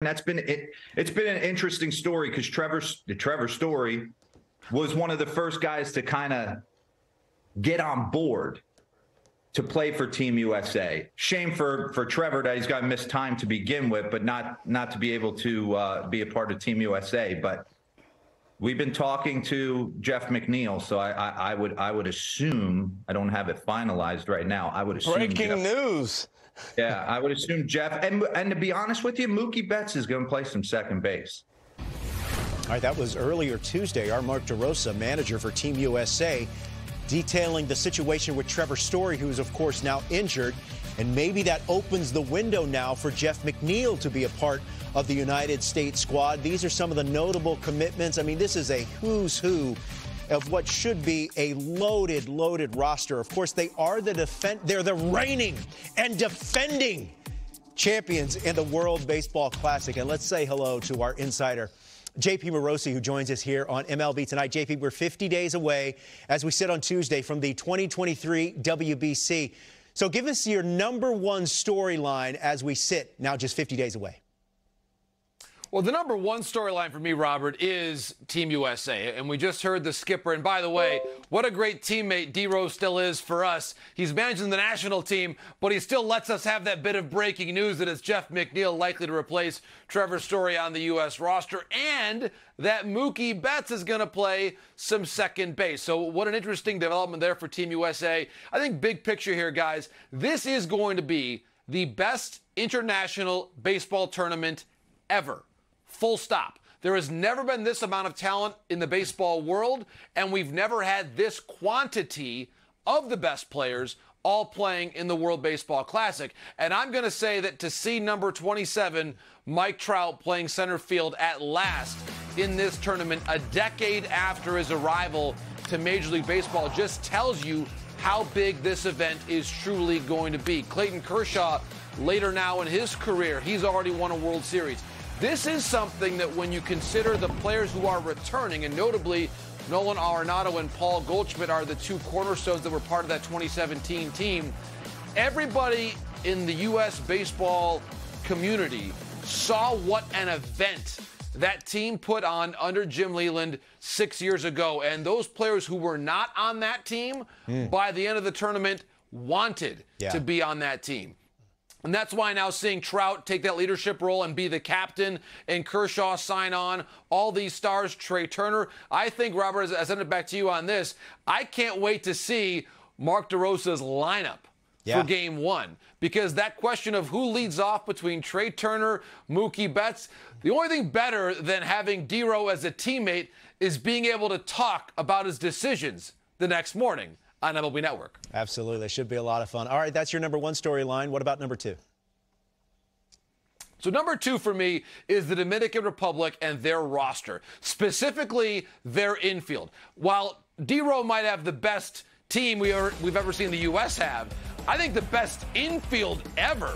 That's been it. It's been an interesting story because Trevor Story was one of the first guys to kind of get on board to play for Team USA. Shame for Trevor that he's got missed time to begin with, but not to be able to be a part of Team USA. But we've been talking to Jeff McNeil, so I would assume, I don't have it finalized right now. I would assume breaking news. Yeah, I would assume Jeff, and to be honest with you, Mookie Betts is going to play some second base. All right, that was earlier Tuesday. Our Mark DeRosa, manager for Team USA, detailing the situation with Trevor Story, who's of course now injured, and maybe that opens the window now for Jeff McNeil to be a part of the United States squad. These are some of the notable commitments. I mean, this is a who's who of what should be a loaded roster. Of course, they're the reigning and defending champions in the World Baseball Classic. And let's say hello to our insider, JP Morosi, who joins us here on MLB Tonight. JP, we're 50 days away, as we said on Tuesday, from the 2023 WBC. So give us your number one storyline as we sit now just 50 days away. Well, the number one storyline for me, Robert, is Team USA. And we just heard the skipper. And by the way, what a great teammate D-Rose still is for us. He's managing the national team, but he still lets us have that bit of breaking news that it's Jeff McNeil likely to replace Trevor Story on the U.S. roster, and that Mookie Betts is going to play some second base. So what an interesting development there for Team USA. I think big picture here, guys, this is going to be the best international baseball tournament ever. Full stop. There has never been this amount of talent in the baseball world, and we've never had this quantity of the best players all playing in the World Baseball Classic. And I'm going to say that to see number 27, Mike Trout, playing center field at last in this tournament, a decade after his arrival to Major League Baseball, just tells you how big this event is truly going to be. Clayton Kershaw, later now in his career, he's already won a World Series. This is something that when you consider the players who are returning, and notably Nolan Arenado and Paul Goldschmidt are the two cornerstones that were part of that 2017 team, everybody in the U.S. baseball community saw what an event that team put on under Jim Leyland 6 years ago. And those players who were not on that team, by the end of the tournament, wanted to be on that team. And that's why now seeing Trout take that leadership role and be the captain, and Kershaw sign on, all these stars, Trey Turner. I think, Robert, as I send it back to you on this, I can't wait to see Mark DeRosa's lineup for Game 1. Because that question of who leads off between Trey Turner, Mookie Betts, the only thing better than having D-Ro as a teammate is being able to talk about his decisions the next morning on MLB Network. Absolutely. It should be a lot of fun. All right, that's your number one storyline. What about number two? So number two for me is the Dominican Republic and their roster, specifically their infield. While D-Ro might have the best team we've ever seen the U.S. have, I think the best infield ever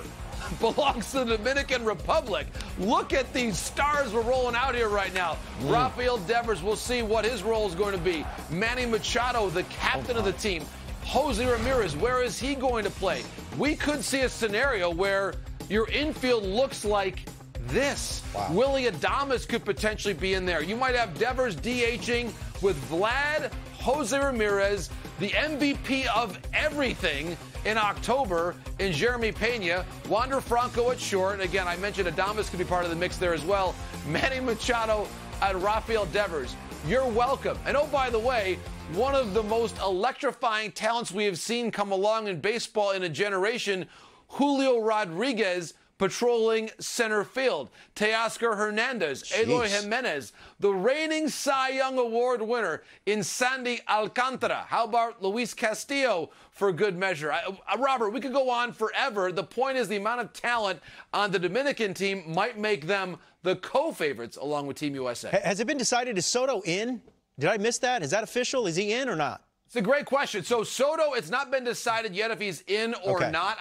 belongs to the Dominican Republic. Look at these stars we're rolling out here right now. Rafael Devers, we'll see what his role is going to be. Manny Machado, the captain of the team. Jose Ramirez, where is he going to play? We could see a scenario where your infield looks like this. Willy Adames could potentially be in there. You might have Devers DHing with Vlad, Jose Ramirez, the MVP of everything in October in Jeremy Pena, Wander Franco at short. Again, I mentioned Adames could be part of the mix there as well. Manny Machado and Rafael Devers. You're welcome. And oh, by the way, one of the most electrifying talents we have seen come along in baseball in a generation, Julio Rodriguez, patrolling center field. Teoscar Hernandez, Eloy Jimenez, the reigning Cy Young Award winner in Sandy Alcantara. How about Luis Castillo for good measure? Robert, we could go on forever. The point is the amount of talent on the Dominican team might make them the co-favorites along with Team USA. Has it been decided? Is Soto in? Did I miss that? Is that official? Is he in or not? It's a great question. So Soto, it's not been decided yet if he's in or not.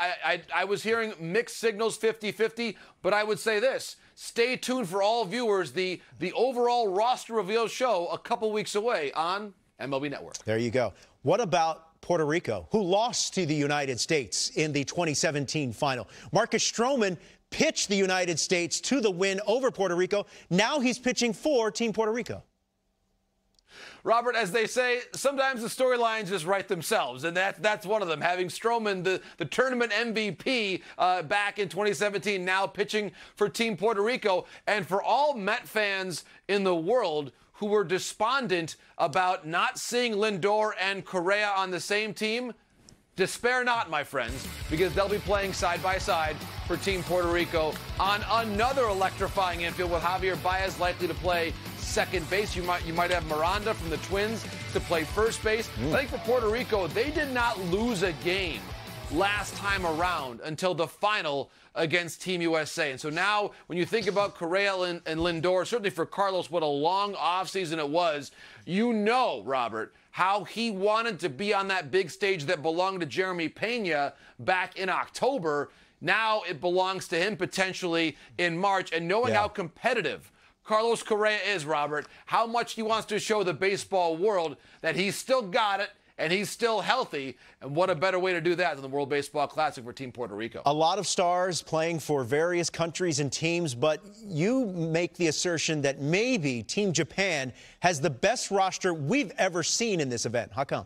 I was hearing mixed signals, 50-50, but I would say this. Stay tuned for all viewers. The overall roster reveal show a couple weeks away on MLB Network. There you go. What about Puerto Rico, who lost to the United States in the 2017 final? Marcus Stroman pitched the United States to the win over Puerto Rico. Now he's pitching for Team Puerto Rico. Robert, as they say, sometimes the storylines just write themselves, and that's one of them. Having Stroman, the tournament MVP back in 2017, now pitching for Team Puerto Rico. And for all Met fans in the world who were despondent about not seeing Lindor and Correa on the same team, despair not, my friends, because they'll be playing side by side for Team Puerto Rico on another electrifying infield with Javier Baez likely to play second base. You might have Miranda from the Twins to play first base. I think for Puerto Rico, they did not lose a game last time around until the final against Team USA. And so now when you think about Correa and Lindor, certainly for Carlos, what a long offseason it was, you know, Robert, how he wanted to be on that big stage that belonged to Jeremy Pena back in October. Now it belongs to him potentially in March. And knowing how competitive Carlos Correa is, Robert, how much he wants to show the baseball world that he's still got it and he's still healthy. And what a better way to do that than the World Baseball Classic for Team Puerto Rico. A lot of stars playing for various countries and teams, but you make the assertion that maybe Team Japan has the best roster we've ever seen in this event. How come?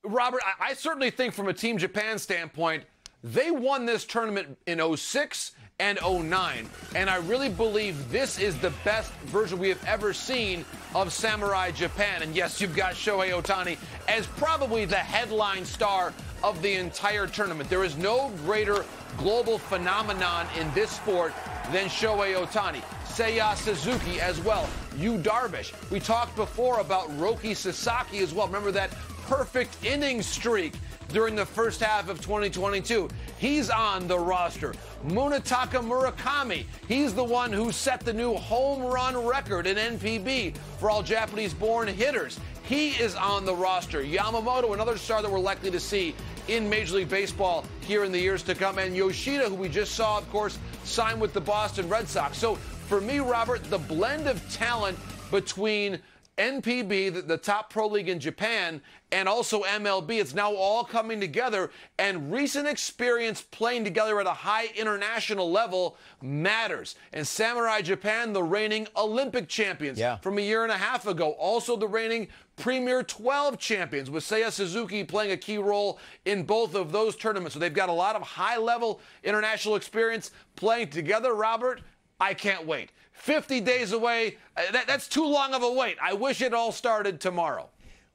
Robert, I certainly think from a Team Japan standpoint, they won this tournament in 2006 and 2009, and I really believe this is the best version we have ever seen of Samurai Japan. And yes, you've got Shohei Ohtani as probably the headline star of the entire tournament. There is no greater global phenomenon in this sport than Shohei Ohtani. Seiya Suzuki as well. Yu Darvish. We talked before about Roki Sasaki as well. Remember that perfect inning streak during the first half of 2022. He's on the roster. Munetaka Murakami, he's the one who set the new home run record in NPB for all Japanese-born hitters. He is on the roster. Yamamoto, another star that we're likely to see in Major League Baseball here in the years to come. And Yoshida, who we just saw, of course, sign with the Boston Red Sox. So for me, Robert, the blend of talent between NPB, the top pro league in Japan, and also MLB, it's now all coming together, and recent experience playing together at a high international level matters. And Samurai Japan, the reigning Olympic champions from a year and a half ago, also the reigning Premier 12 champions, with Seiya Suzuki playing a key role in both of those tournaments. So they've got a lot of high-level international experience playing together, Robert. I can't wait. 50 days away, that's too long of a wait. I wish it all started tomorrow.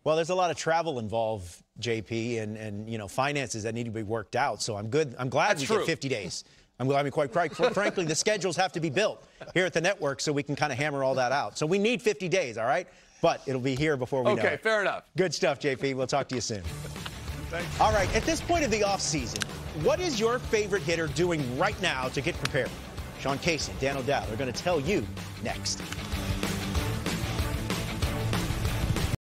Well, there's a lot of travel involved, JP, and you know, finances that need to be worked out. So I'm good. I'm glad we get 50 days. I mean, quite frankly, the schedules have to be built here at the network so we can kind of hammer all that out. So we need 50 days, all right? But it'll be here before we know it. Okay, fair enough. Good stuff, JP. We'll talk to you soon. Thanks. All right, at this point of the offseason, what is your favorite hitter doing right now to get prepared? Sean Casey, Dan O'Dowd are going to tell you next.